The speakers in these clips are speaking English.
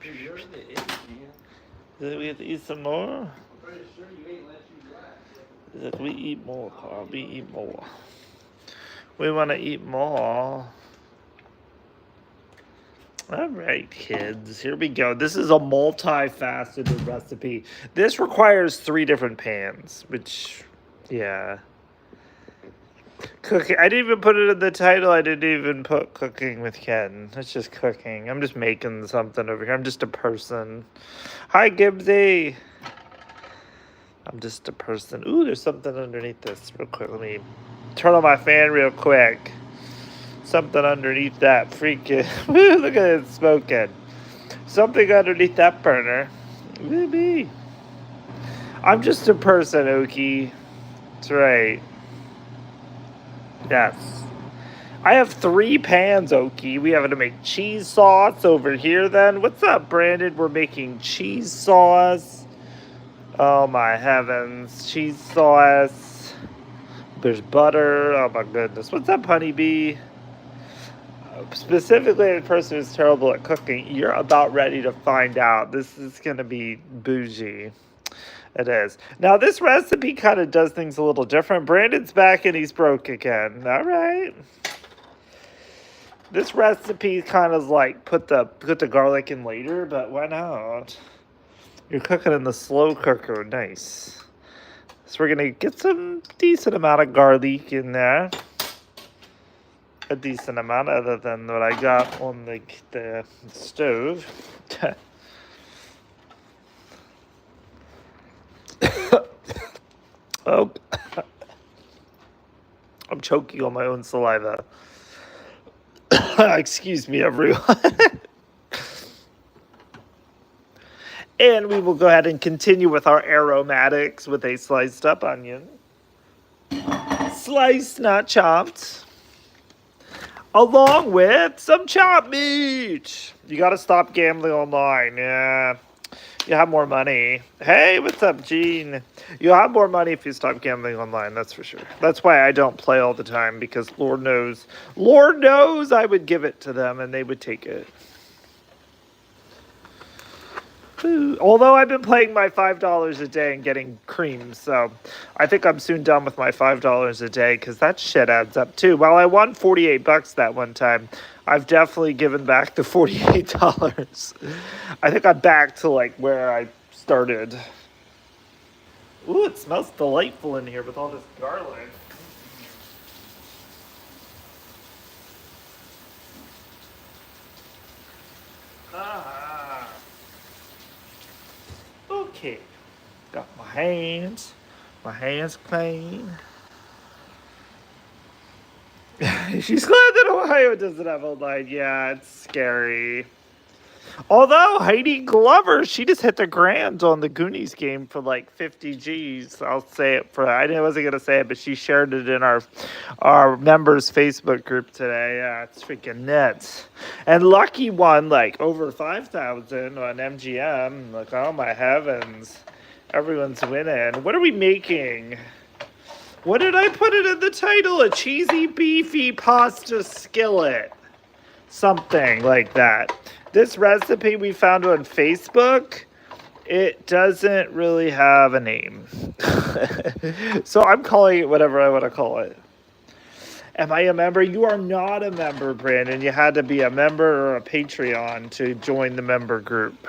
You're in the itch, Do we have to eat some more? I'm pretty sure you ate less you last. Is it we eat more, Carl? We eat more. We want to eat more. All right, kids. Here we go. This is a multifaceted recipe. This requires 3 different pans, which, yeah. Cooking. I didn't even put it in the title. I didn't even put cooking with Ken. It's just cooking. I'm just making something over here. I'm just a person. Hi, Gibbsy. I'm just a person. Ooh, there's something underneath this real quick. Let me turn on my fan real quick. Something underneath that freaking... Woo, look at it smoking. Something underneath that burner. Woo-bee. I'm just a person, Okie. That's right. Yes. I have 3 pans, Okie. We have to make cheese sauce over here then. What's up, Brandon? We're making cheese sauce. Oh my heavens. Cheese sauce. There's butter. Oh my goodness. What's up, honeybee? Specifically, the person who's terrible at cooking, you're about ready to find out. This is going to be bougie. It is. Now, this recipe kind of does things a little different. Brandon's back and he's broke again. All right. This recipe kind of like put the garlic in later, but why not? You're cooking in the slow cooker. Nice. So we're going to get some decent amount of garlic in there. A decent amount other than what I got on the stove. Oh, I'm choking on my own saliva. Excuse me, everyone. And we will go ahead and continue with our aromatics with a sliced up onion. Sliced, not chopped. Along with some chopped meat. You got to stop gambling online. Yeah. You have more money. Hey, what's up, Gene? You'll have more money if you stop gambling online, that's for sure. That's why I don't play all the time, because Lord knows I would give it to them and they would take it. Ooh. Although I've been playing my $5 a day and getting creams, so I think I'm soon done with my $5 a day, because that shit adds up too. While I won $48 that one time, I've definitely given back the $48. I think I'm back to like where I started. Ooh, it smells delightful in here with all this garlic. Ah. Okay. Got my hands clean. She's glad that Ohio doesn't have online. Yeah, it's scary. Although Heidi Glover, she just hit the grand on the Goonies game for like 50 G's. I'll say it for I wasn't gonna say it, but she shared it in our members Facebook group today. Yeah, it's freaking nuts. And Lucky won like over 5,000 on MGM. Like, oh my heavens, everyone's winning. What are we making? What did I put it in the title? A cheesy beefy pasta skillet. Something like that. This recipe we found on Facebook, it doesn't really have a name. So I'm calling it whatever I want to call it. Am I a member? You are not a member, Brandon. You had to be a member or a Patreon to join the member group.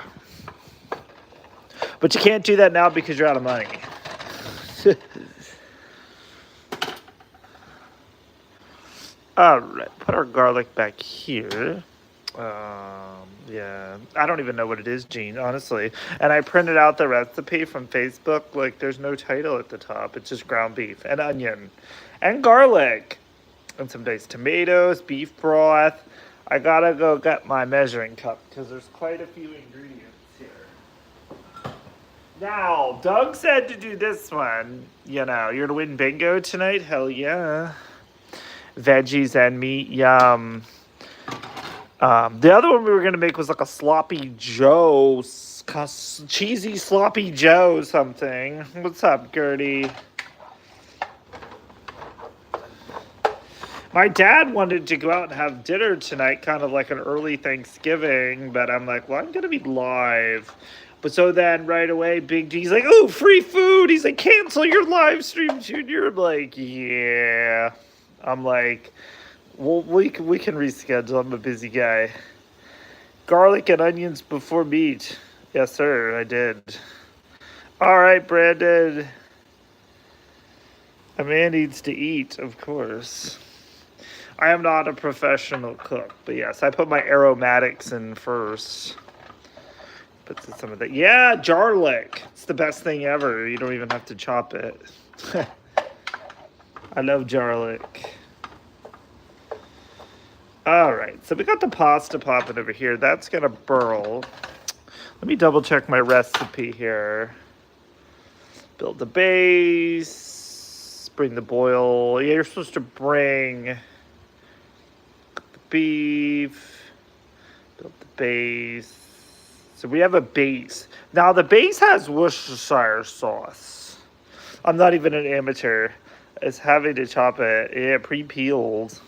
But you can't do that now because you're out of money. All right, put our garlic back here. Yeah, I don't even know what it is, Gene, honestly. And I printed out the recipe from Facebook. Like, there's no title at the top. It's just ground beef and onion and garlic and some diced tomatoes, beef broth. I gotta go get my measuring cup because there's quite a few ingredients here. Now, Doug said to do this one. You know, you're gonna win bingo tonight? Hell yeah. Veggies and meat, yum. The other one we were going to make was like a sloppy Joe, cheesy sloppy Joe something. What's up, Gertie? My dad wanted to go out and have dinner tonight, kind of like an early Thanksgiving, but I'm like, well, I'm going to be live. But so then right away, Big G's like, oh, free food. He's like, cancel your live stream, Junior. I'm like, yeah. I'm like, well, we can reschedule. I'm a busy guy. Garlic and onions before meat. Yes, sir, I did. All right, Brandon. A man needs to eat, of course. I am not a professional cook, but yes, I put my aromatics in first. Put some of that. Yeah, garlic. It's the best thing ever. You don't even have to chop it. I love garlic. All right, so we got the pasta popping over here. That's gonna burl. Let me double check my recipe here. Build the base. Bring the boil. Yeah, you're supposed to bring the beef. Build the base. So we have a base. Now the base has Worcestershire sauce. I'm not even an amateur. It's having to chop it. Yeah, pre-peeled.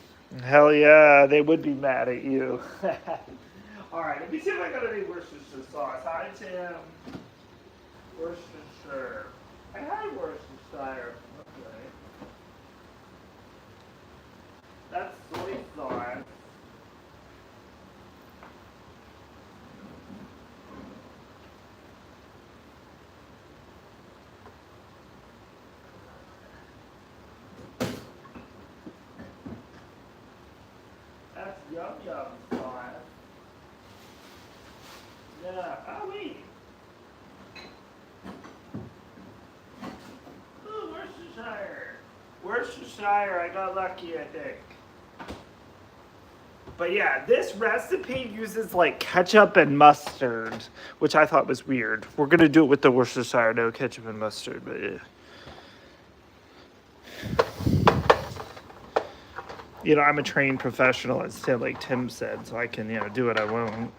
Hell yeah, they would be mad at you. All right, let me see if I got any Worcestershire sauce. Hi, Tim. Worcestershire. I had Worcestershire. Okay. That's soy sauce. That's yum yum sauce. Yeah. Oh wait. Ooh, Worcestershire. Worcestershire. I got lucky, I think. But yeah, this recipe uses like ketchup and mustard, which I thought was weird. We're gonna do it with the Worcestershire, no ketchup and mustard, but yeah. You know, I'm a trained professional, as Tim, like Tim said, so I can, you know, do what I want.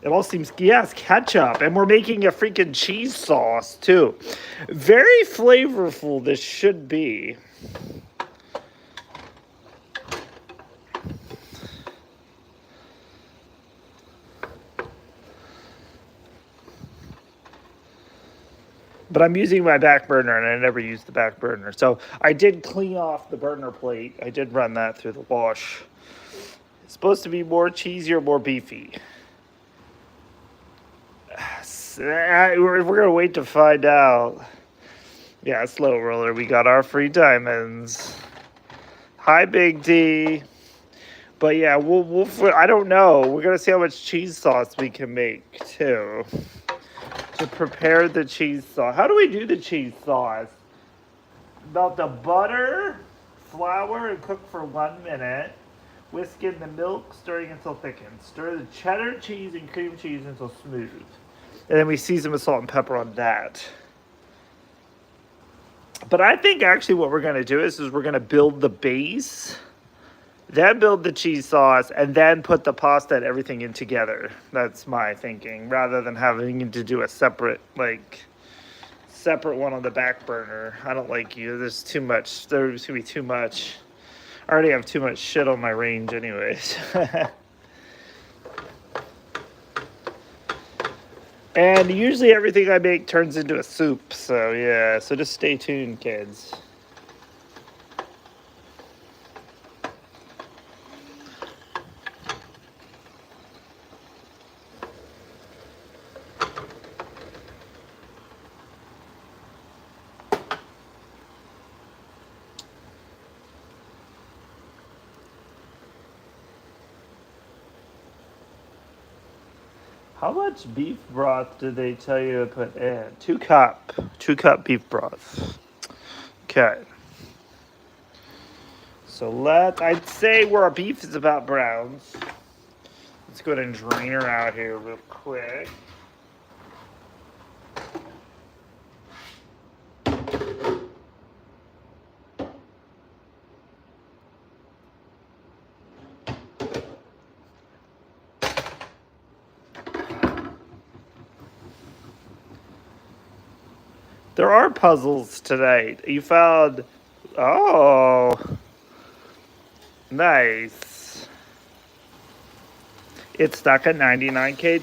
It all seems, yes, ketchup. And we're making a freaking cheese sauce, too. Very flavorful, this should be. But I'm using my back burner, and I never used the back burner. So I did clean off the burner plate. I did run that through the wash. It's supposed to be more cheesy or more beefy. We're going to wait to find out. Yeah, slow roller. We got our free diamonds. Hi, Big D. But yeah, we'll I don't know. We're going to see how much cheese sauce we can make, too. To prepare the cheese sauce. How do we do the cheese sauce? Melt the butter, flour, and cook for 1 minute. Whisk in the milk, stirring until thickened. Stir the cheddar cheese and cream cheese until smooth. And then we season with salt and pepper on that. But I think actually what we're going to do is we're going to build the base, then build the cheese sauce, and then put the pasta and everything in together. That's my thinking, rather than having to do a separate one on the back burner. I don't like you. There's too much. There's going to be too much. I already have too much shit on my range anyways. And usually everything I make turns into a soup. So yeah, so just stay tuned, kids. How much beef broth did they tell you to put in? 2 cup beef broth. Okay. So I'd say where our beef is about browns. Let's go ahead and drain her out here real quick. There are puzzles tonight. You found... Oh. Nice. It's stuck at $99K.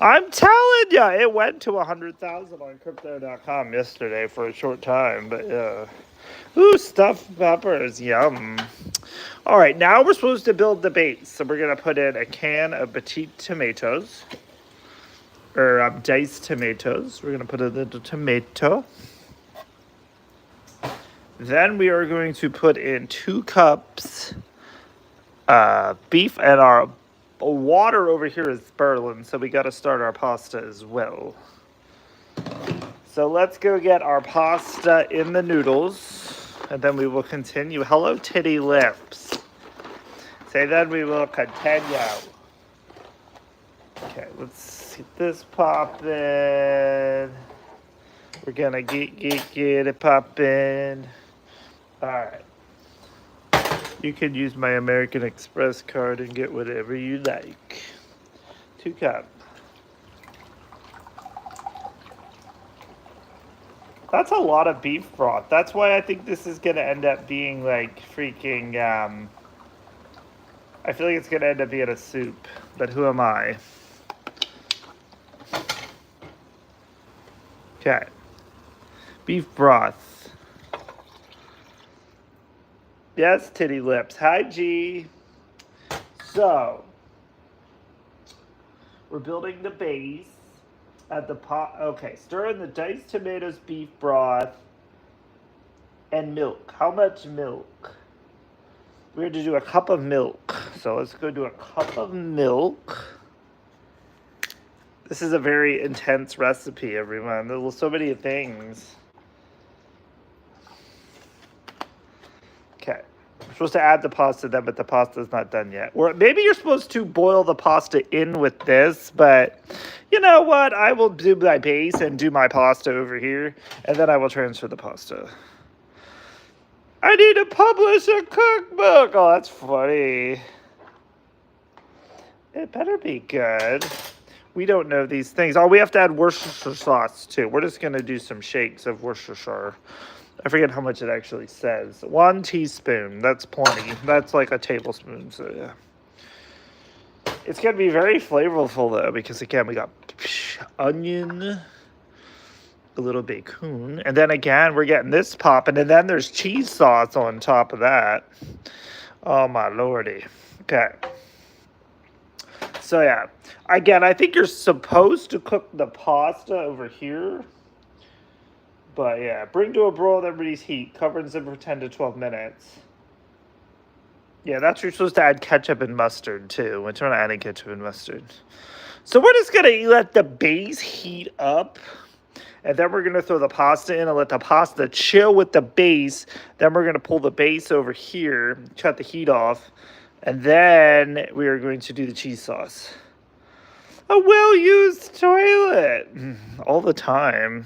I'm telling ya, it went to 100,000 on crypto.com yesterday for a short time, but yeah. Ooh, stuffed peppers, yum. All right, now we're supposed to build the base. So we're gonna put in a can of petite tomatoes, or diced tomatoes. We're gonna put a little tomato. Then we are going to put in 2 cups beef, and our water over here is boiling, so we got to start our pasta as well. So let's go get our pasta in the noodles, and then we will continue. Hello, titty lips. Say then we will continue. Okay, let's get this popping. We're gonna get it popping. All right. You can use my American Express card and get whatever you like. 2 cups. That's a lot of beef broth. That's why I think this is going to end up being like freaking... I feel like it's going to end up being a soup. But who am I? Okay. Beef broth. Yes, titty lips. Hi, G. So, we're building the base at the pot. Okay, stir in the diced tomatoes, beef broth, and milk. How much milk? We're going to do a cup of milk. So let's go do a cup of milk. This is a very intense recipe, everyone. There's so many things. Okay. We're supposed to add the pasta then, but the pasta is not done yet. Or maybe you're supposed to boil the pasta in with this, but you know what? I will do my base and do my pasta over here, and then I will transfer the pasta. I need to publish a cookbook. Oh, that's funny. It better be good. We don't know these things. Oh, we have to add Worcestershire sauce too. We're just going to do some shakes of Worcestershire. I forget how much it actually says. 1 teaspoon. That's plenty. That's like a tablespoon. So, yeah. It's going to be very flavorful, though, because, again, we got onion, a little bacon. And then, again, we're getting this popping. And then there's cheese sauce on top of that. Oh, my lordy. Okay. So, yeah. Again, I think you're supposed to cook the pasta over here. But yeah, bring to a broil, then reduce heat. Cover and simmer for 10 to 12 minutes. Yeah, that's you're supposed to add ketchup and mustard too. We're not adding ketchup and mustard. So we're just going to let the base heat up. And then we're going to throw the pasta in and let the pasta chill with the base. Then we're going to pull the base over here, cut the heat off. And then we are going to do the cheese sauce. A well-used toilet. All the time.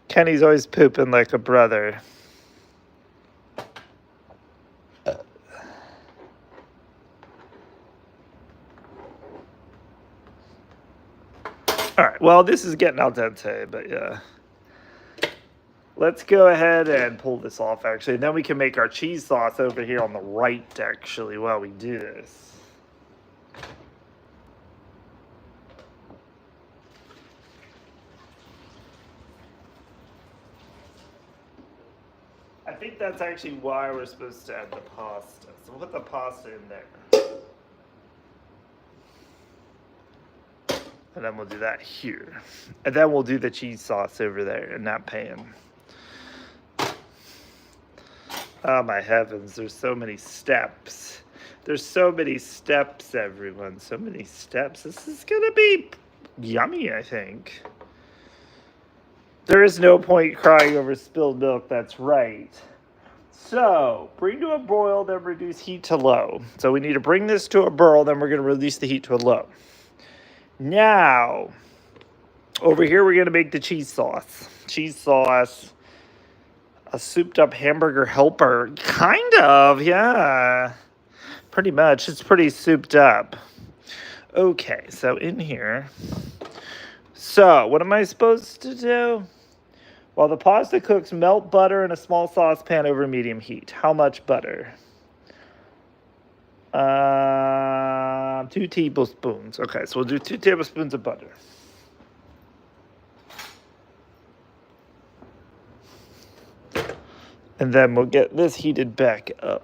Kenny's always pooping like a brother. All right, well, this is getting al dente, but yeah. Let's go ahead and pull this off, actually. And then we can make our cheese sauce over here on the right, actually, while we do this. I think that's actually why we're supposed to add the pasta. So we'll put the pasta in there. And then we'll do that here. And then we'll do the cheese sauce over there in that pan. Oh my heavens, there's so many steps. There's so many steps, everyone. So many steps. This is gonna be yummy, I think. There is no point crying over spilled milk, that's right. So, bring to a boil, then reduce heat to low. So we need to bring this to a boil, then we're going to reduce the heat to a low. Now, over here we're going to make the cheese sauce. Cheese sauce, a souped up hamburger helper. Kind of, yeah. Pretty much, it's pretty souped up. Okay, so in here... So, what am I supposed to do? While the pasta cooks, melt butter in a small saucepan over medium heat. How much butter? 2 tablespoons. Okay, so we'll do 2 tablespoons of butter. And then we'll get this heated back up.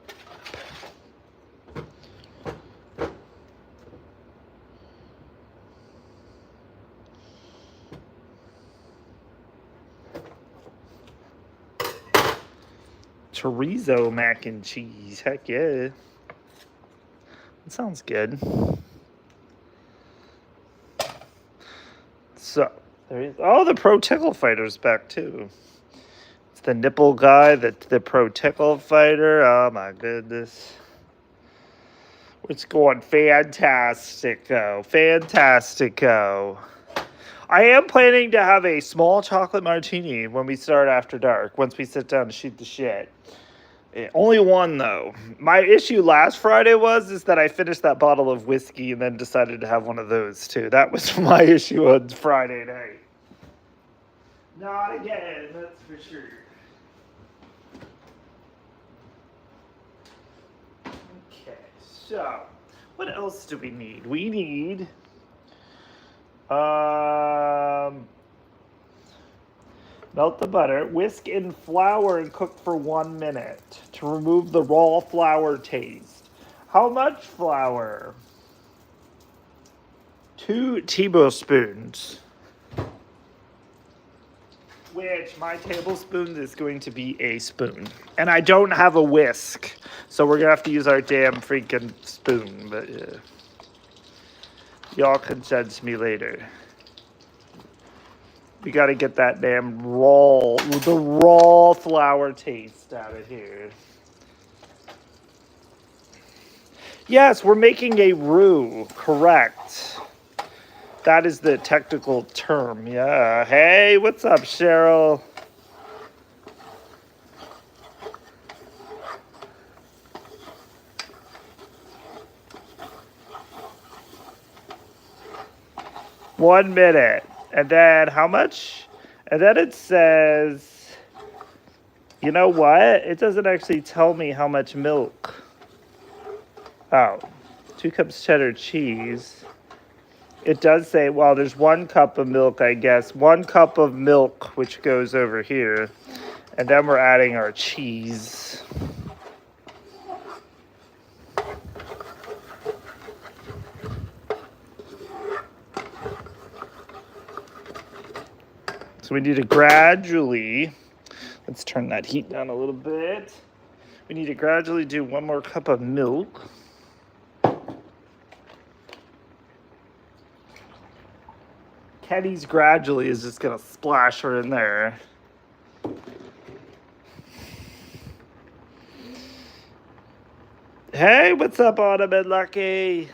Chorizo mac and cheese. Heck yeah. That sounds good. So, there is. Oh, the Pro Tickle Fighter's back too. It's the nipple guy, the Pro Tickle Fighter. Oh my goodness. It's going fantastico. Fantastico. I am planning to have a small chocolate martini when we start after dark, once we sit down to shoot the shit. Only one, though. My issue last Friday is that I finished that bottle of whiskey and then decided to have one of those, too. That was my issue on Friday night. Not again, that's for sure. Okay, so, what else do we need? We need... Melt the butter, whisk in flour and cook for 1 minute to remove the raw flour taste. How much flour? 2 tablespoons. Which my tablespoon is going to be a spoon. And I don't have a whisk, so we're going to have to use our damn freaking spoon. But yeah. Y'all can judge me later. We got to get that damn the raw flour taste out of here. Yes, we're making a roux. Correct. That is the technical term. Yeah. Hey, what's up, Cheryl? One minute. And then how much? And then it says, you know what? It doesn't actually tell me how much milk. Oh, 2 cups cheddar cheese. It does say, well, there's 1 cup of milk, I guess. 1 cup of milk, which goes over here. And then we're adding our cheese. So we need to gradually, let's turn that heat down a little bit. We need to gradually do 1 more cup of milk. Kenny's gradually is just going to splash her in there. Hey, what's up, Autumn and Lucky?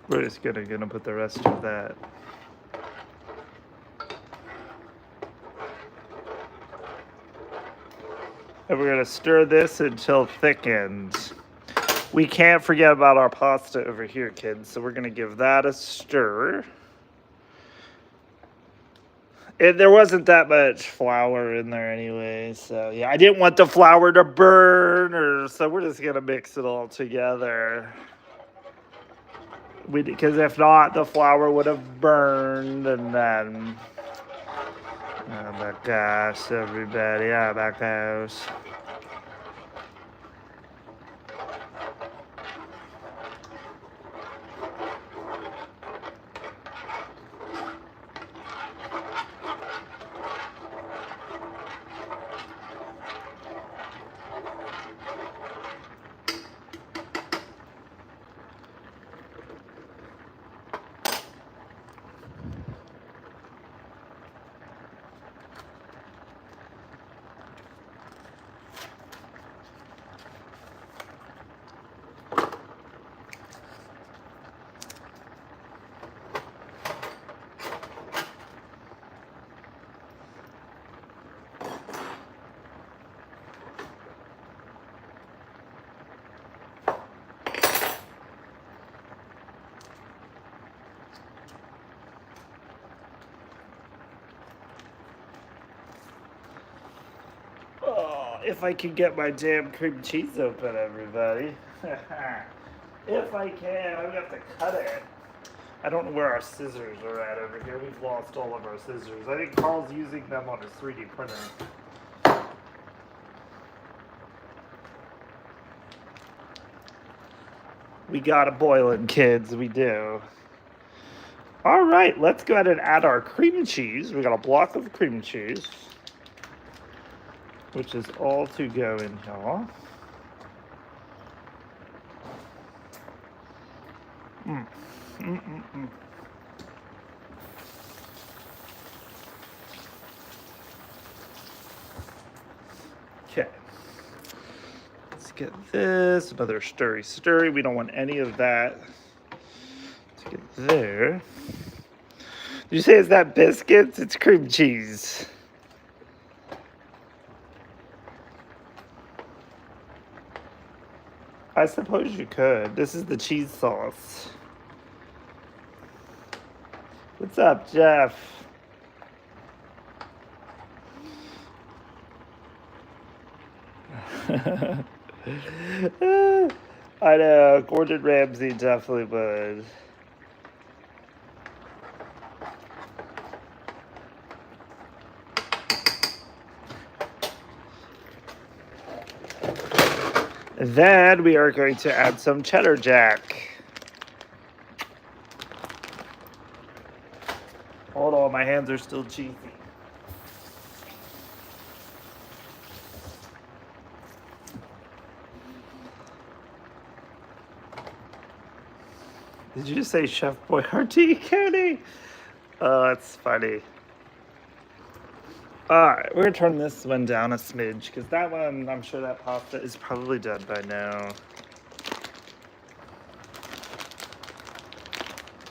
We're just gonna put the rest of that. And we're gonna stir this until thickens. We can't forget about our pasta over here, kids. So we're gonna give that a stir. There wasn't that much flour in there anyway, so yeah, I didn't want the flour to burn, so we're just gonna mix it all together. Because if not, the flour would have burned, and then, oh my gosh, everybody, oh my gosh. if I can get my damn cream cheese open, everybody. If I can, I'm gonna have to cut it. I don't know where our scissors are at over here. We've lost all of our scissors. I think Carl's using them on his 3D printer. We got a boiling, kids. We do. All right, let's go ahead and add our cream cheese. We got a block of cream cheese, which is all to go in here. Okay. Let's get this. Another stirry. We don't want any of that. Let's get there. Did you say is that biscuits? It's cream cheese. I suppose you could. This is the cheese sauce. What's up, Jeff? I know, Gordon Ramsay definitely would. Then we are going to add some cheddar jack. Hold on, my hands are still cheesy. Did you just say Chef Boyardee, Kenny? Oh, that's funny. Alright, we're going to turn this one down a smidge, because that one, I'm sure that pasta is probably done by now.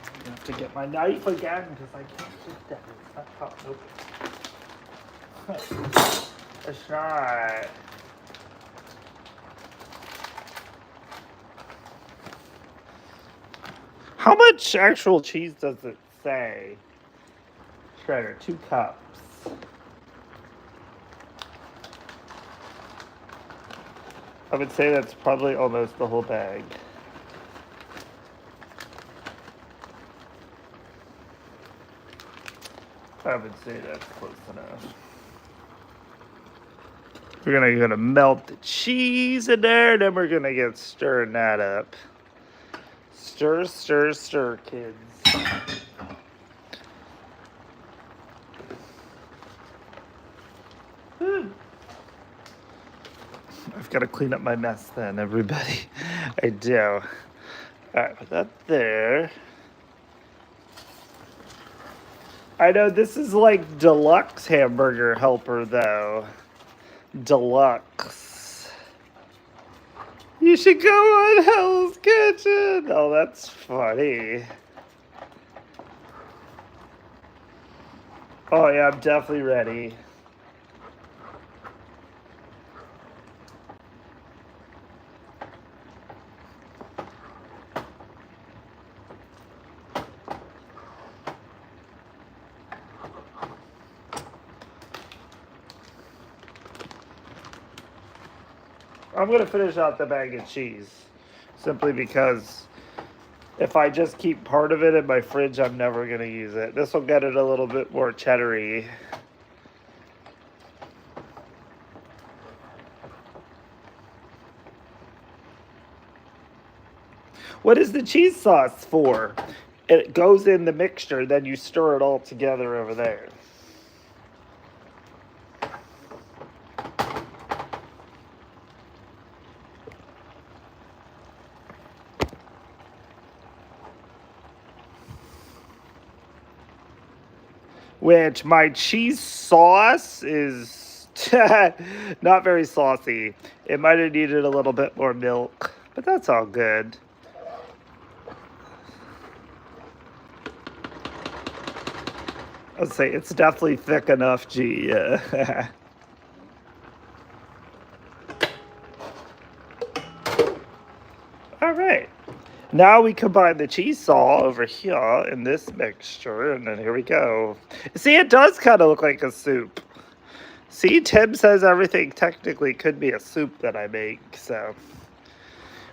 I have to get my knife again, because I can't get that. It's not popping open. Let's try. How much actual cheese does it say? Shredder, 2 cups. I would say that's probably almost the whole bag. I would say that's close enough. We're gonna melt the cheese in there, then we're gonna get stirring that up. Stir, stir, stir, kids. I've got to clean up my mess then, everybody. I do. All right, put that there. I know this is like deluxe hamburger helper, though. Deluxe. You should go on Hell's Kitchen. Oh, that's funny. Oh, yeah, I'm definitely ready. I'm going to finish out the bag of cheese, simply because if I just keep part of it in my fridge, I'm never going to use it. This will get it a little bit more cheddar-y. What is the cheese sauce for? It goes in the mixture, then you stir it all together over there. Which my cheese sauce is not very saucy. It might have needed a little bit more milk, but that's all good. I'd say it's definitely thick enough, G. Yeah. All right. Now we combine the cheese sauce over here in this mixture, and then here we go. See, it does kind of look like a soup. See, Tim says everything technically could be a soup that I make, so.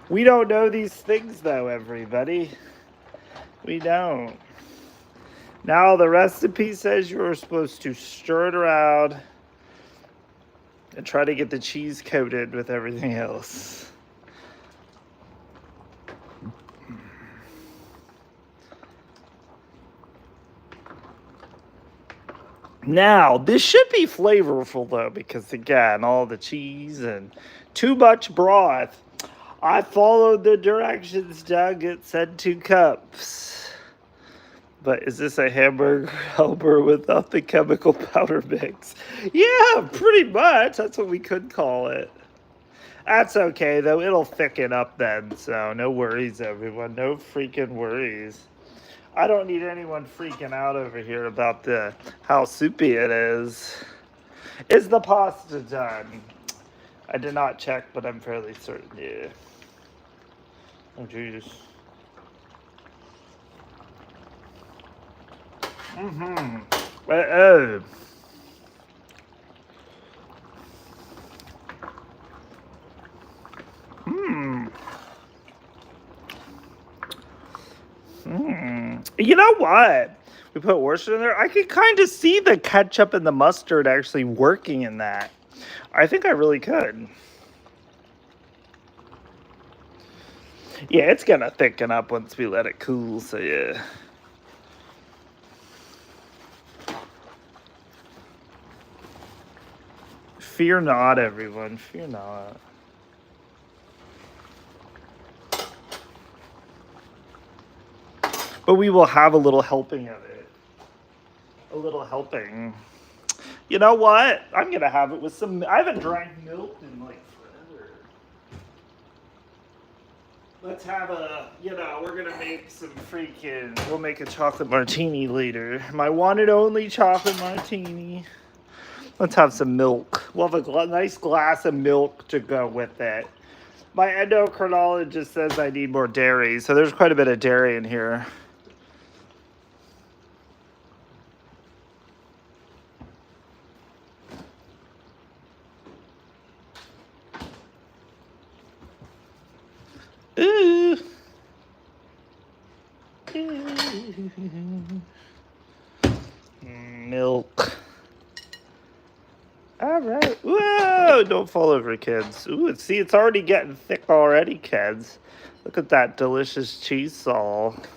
We don't know these things, though, everybody. We don't. Now, the recipe says you're supposed to stir it around and try to get the cheese coated with everything else. Now, this should be flavorful, though, because, again, all the cheese and too much broth. I followed the directions, Doug. It said 2 cups. But is this a hamburger helper without the chemical powder mix? Yeah, pretty much. That's what we could call it. That's okay, though. It'll thicken up then, so no worries, everyone. No freaking worries. I don't need anyone freaking out over here about how soupy it is. Is the pasta done? I did not check, but I'm fairly certain. Yeah. Oh, jeez. Mm-hmm. Oh. You know what? We put worcester in there. I could kind of see the ketchup and the mustard actually working in that. I think I really could. Yeah, it's gonna thicken up once we let it cool, so yeah. Fear not, everyone. Fear not. But we will have a little helping of it. A little helping. You know what? I'm gonna have it with some. I haven't drank milk in like forever. Let's have we're gonna make some freaking. We'll make a chocolate martini later. My one and only chocolate martini. Let's have some milk. We'll have a nice glass of milk to go with it. My endocrinologist says I need more dairy, so there's quite a bit of dairy in here. Ooh. Milk. All right. Whoa! Don't fall over, kids. Ooh, see, it's already getting thick already, kids. Look at that delicious cheese salt.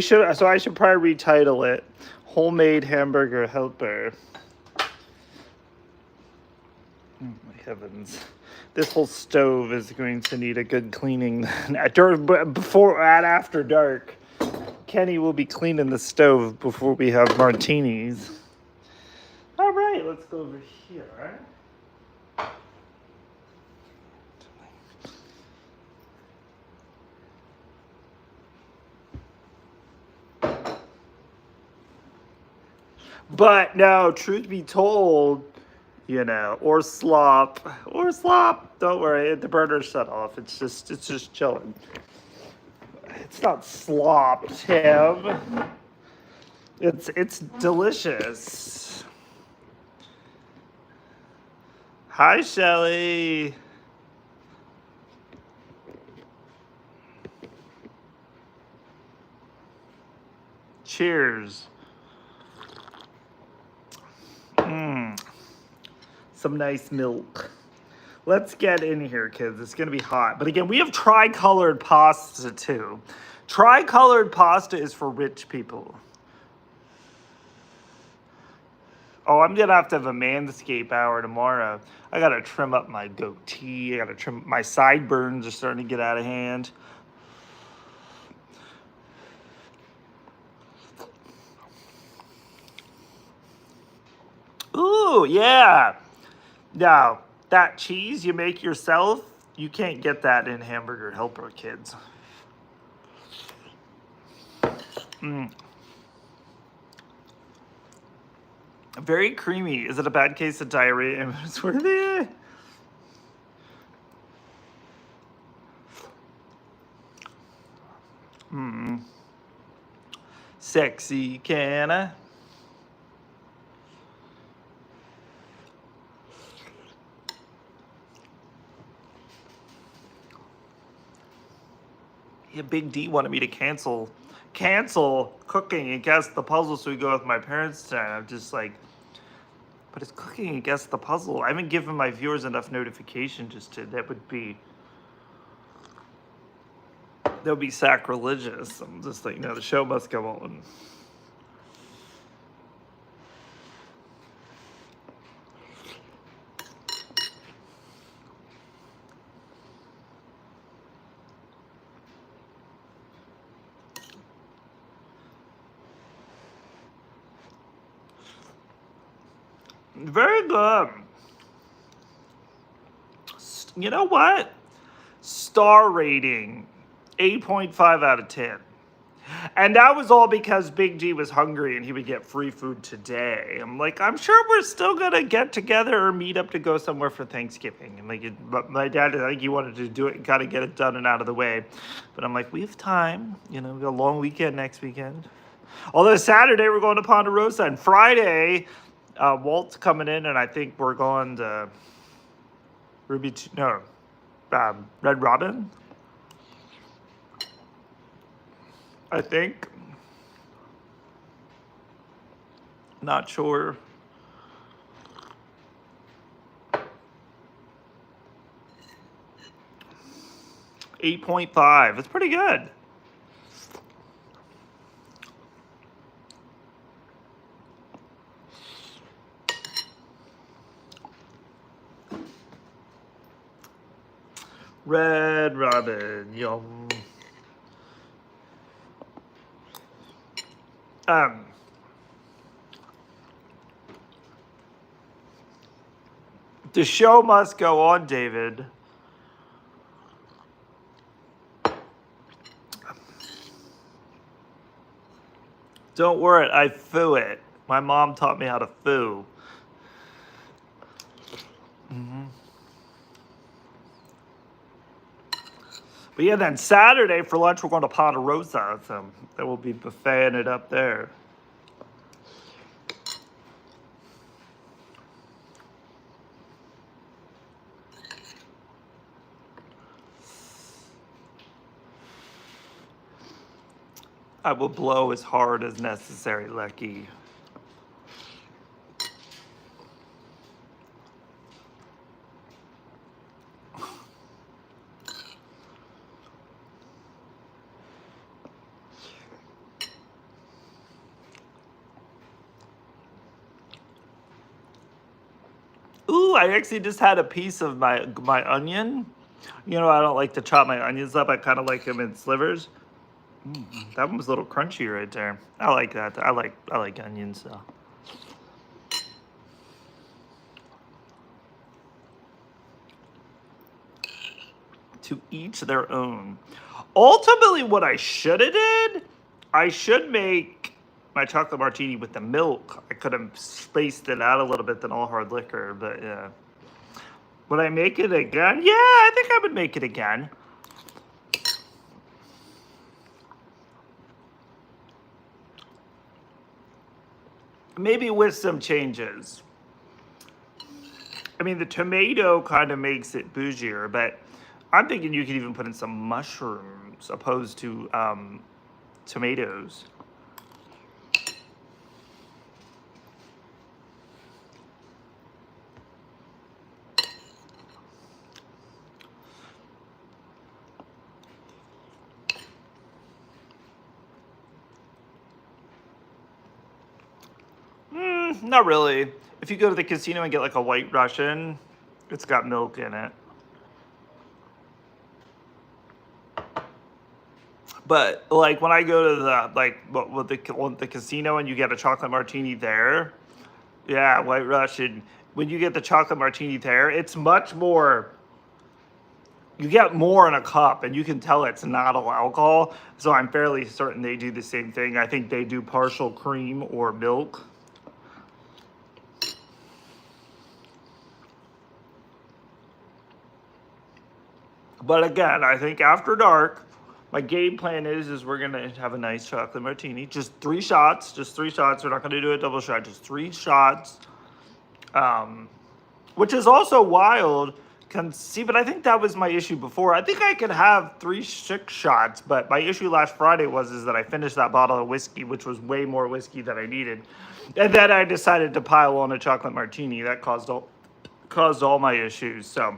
So I should probably retitle it Homemade Hamburger Helper. Oh my heavens. This whole stove is going to need a good cleaning after dark. Kenny will be cleaning the stove before we have martinis. All right, let's go over here. But no, truth be told, or slop. Don't worry, the burner's shut off. It's just chilling. It's not slop, Tim. It's delicious. Hi, Shelly. Cheers. Some nice milk. Let's get in here, kids. It's going to be hot. But again, we have tricolored pasta, too. Tricolored pasta is for rich people. Oh, I'm going to have a manscape hour tomorrow. I got to trim up my goatee. I got to trim. My sideburns are starting to get out of hand. Ooh, yeah. Now, that cheese you make yourself, you can't get that in Hamburger Helper, kids. Very creamy. Is it a bad case of diarrhea? It's worthy. Sexy, can I? Yeah, Big D wanted me to cancel cooking and guess the puzzle so we go with my parents tonight. I'm just like, but it's cooking and guess the puzzle. I haven't given my viewers enough notification just to, that would be sacrilegious. I'm just like, no, the show must go on. Very good. You know what? Star rating 8.5 out of 10. And that was all because Big G was hungry and he would get free food today. I'm like, I'm sure we're still going to get together or meet up to go somewhere for Thanksgiving. And like, but my dad, I think he wanted to do it and kind of get it done and out of the way. But I'm like, we have time. You know, we got a long weekend next weekend. Although Saturday we're going to Ponderosa and Friday, Walt's coming in and I think we're going to Red Robin. I think. Not sure. $8.5. It's pretty good. Red Robin, yum. The show must go on, David. Don't worry, I foo it. My mom taught me how to foo. But yeah, then Saturday for lunch we're going to Ponderosa, so that will be buffeting it up there. I will blow as hard as necessary, Lecky. Ooh, I actually just had a piece of my onion. You know, I don't like to chop my onions up. I kind of like them in slivers. That one was a little crunchy right there. I like that. I like onions. So. To each their own. Ultimately, what I should have did, I should make my chocolate martini with the milk. I could have spaced it out a little bit than all hard liquor, but yeah. Would I make it again? Yeah, I think I would make it again. Maybe with some changes. I mean, the tomato kind of makes it bougier, but I'm thinking you could even put in some mushrooms opposed to tomatoes. Not really. If you go to the casino and get like a White Russian, it's got milk in it. But like when I go to the casino and you get a chocolate martini there, yeah, White Russian. When you get the chocolate martini there, it's much more. You get more in a cup, and you can tell it's not all alcohol. So I'm fairly certain they do the same thing. I think they do partial cream or milk. But again, I think after dark, my game plan is we're going to have a nice chocolate martini. Just 3 shots. Just 3 shots. We're not going to do a double shot. Just 3 shots. Which is also wild See, but I think that was my issue before. I think I could have 6 shots, but my issue last Friday was that I finished that bottle of whiskey, which was way more whiskey than I needed, and then I decided to pile on a chocolate martini. That caused all my issues. So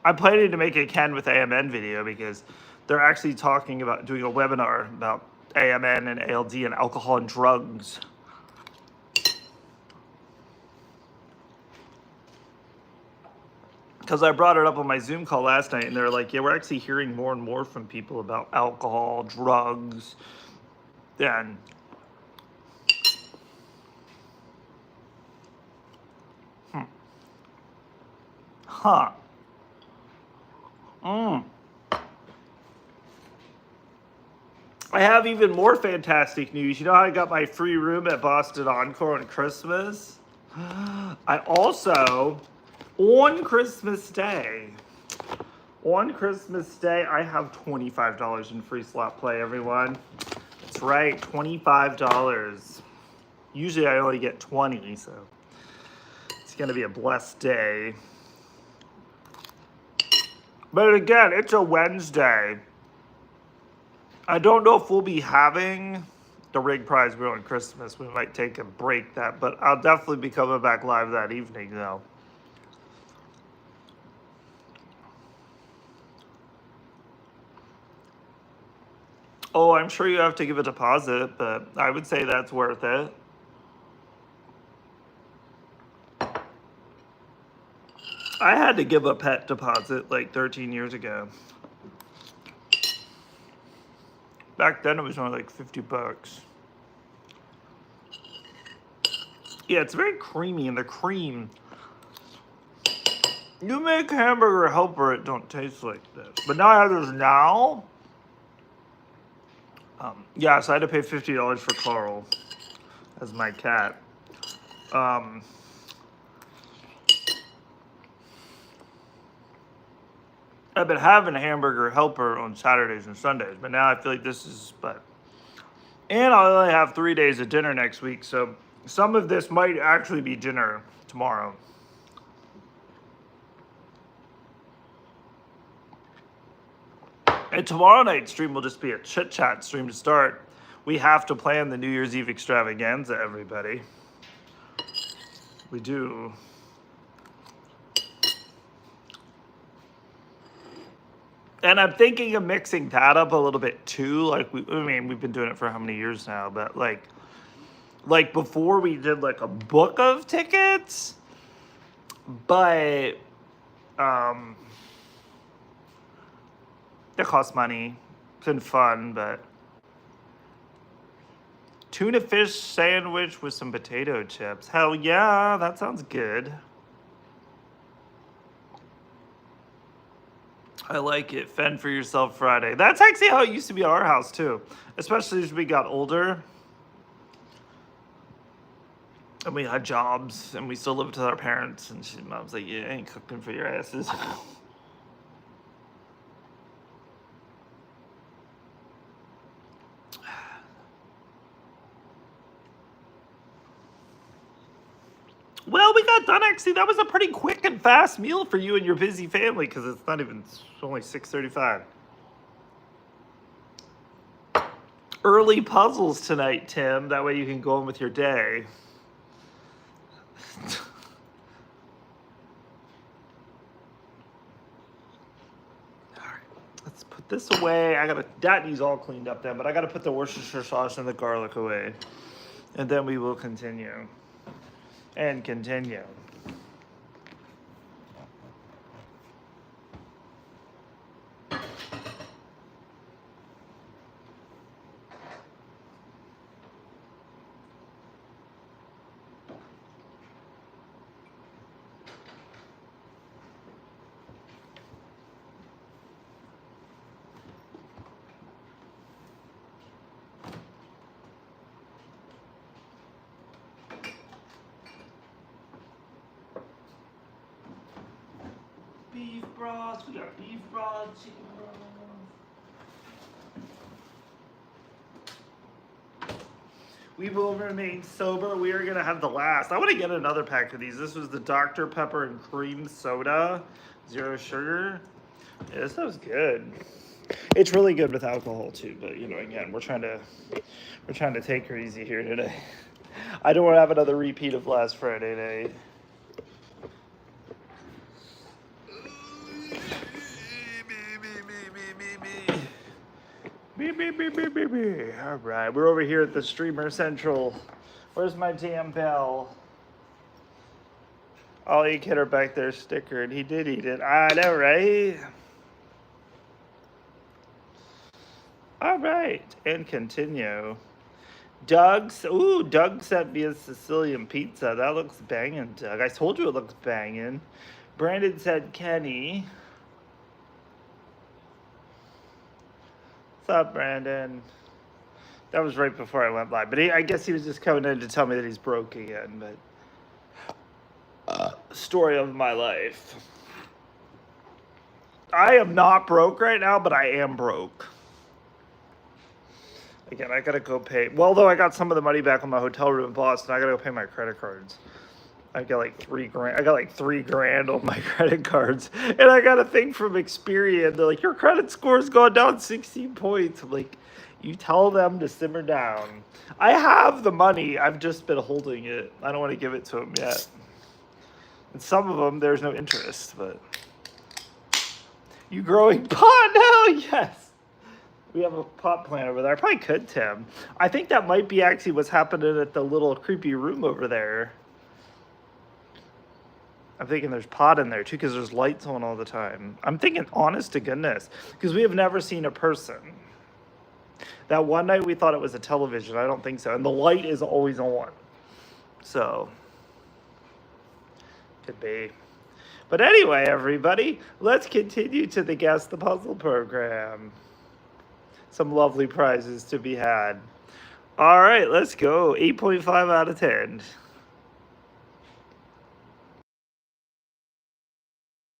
I'm planning to make a Ken with AMN video because they're actually talking about doing a webinar about AMN and ALD and alcohol and drugs. Because I brought it up on my Zoom call last night, and they're like, yeah, we're actually hearing more and more from people about alcohol, drugs, and huh. I have even more fantastic news. You know how I got my free room at Boston Encore on Christmas? I also... On Christmas Day, I have $25 in free slot play, everyone. That's right, $25. Usually I only get 20, so it's going to be a blessed day. But again, it's a Wednesday. I don't know if we'll be having the rig prize wheel on Christmas. We might take a break but I'll definitely be coming back live that evening, though. Oh, I'm sure you have to give a deposit, but I would say that's worth it. I had to give a pet deposit like 13 years ago. Back then it was only like $50. Yeah, it's very creamy, and the cream. You make hamburger helper, it don't taste like this. But now I have this now. Yeah, so I had to pay $50 for Carl as my cat. I've been having a hamburger helper on Saturdays and Sundays, but now I feel like this is, and I'll only have 3 days of dinner next week, so some of this might actually be dinner tomorrow. And tomorrow night's stream will just be a chit-chat stream to start. We have to plan the New Year's Eve extravaganza, everybody. We do. And I'm thinking of mixing that up a little bit too. Like, we've been doing it for how many years now? But like before we did like a book of tickets, but it costs money. It's been fun, but tuna fish sandwich with some potato chips. Hell yeah, that sounds good. I like it. Fend for yourself Friday. That's actually how it used to be at our house too, especially as we got older. And we had jobs, and we still lived with our parents, and mom's like, yeah, I ain't cooking for your asses. Well, we got done actually. That was a pretty quick and fast meal for you and your busy family, because it's only 6:35. Early puzzles tonight, Tim. That way you can go on with your day. Let's put this away. That needs all cleaned up then, but I gotta put the Worcestershire sauce and the garlic away. And then we will continue. And continue. Beef broth, we got beef broth, chicken broth. We will remain sober. We are going to have the last. I want to get another pack of these. This was the Dr. Pepper and Cream Soda. 0 sugar. Yeah, this stuff's good. It's really good with alcohol too, but you know, again, we're trying to take her easy here today. I don't want to have another repeat of last Friday night. All right, we're over here at the Streamer Central. Where's my damn bell? Ollie Kidder back there stickered. He did eat it. I know, right? All right, and continue. Doug sent me a Sicilian pizza. That looks banging, Doug. I told you it looks banging. Brandon said Kenny. What's up, Brandon? That was right before I went live. But I guess he was just coming in to tell me that he's broke again. But story of my life. I am not broke right now, but I am broke. Again, I gotta go pay. Well, though I got some of the money back on my hotel room in Boston, I gotta go pay my credit cards. I got like $3,000. I got like $3,000 on my credit cards, and I got a thing from Experian. They're like, your credit score's gone down 16 points. I'm like, you tell them to simmer down. I have the money. I've just been holding it. I don't want to give it to them yet. And some of them, there's no interest. But you growing pot now? Yes. We have a pot plant over there. I probably could, Tim. I think that might be actually what's happening at the little creepy room over there. I'm thinking there's pot in there too, because there's lights on all the time. I'm thinking, honest to goodness, because we have never seen a person. That one night we thought it was a television. I don't think so. And the light is always on. So, could be. But anyway, everybody, let's continue to the Guess the Puzzle program. Some lovely prizes to be had. All right, let's go. 8.5 out of 10.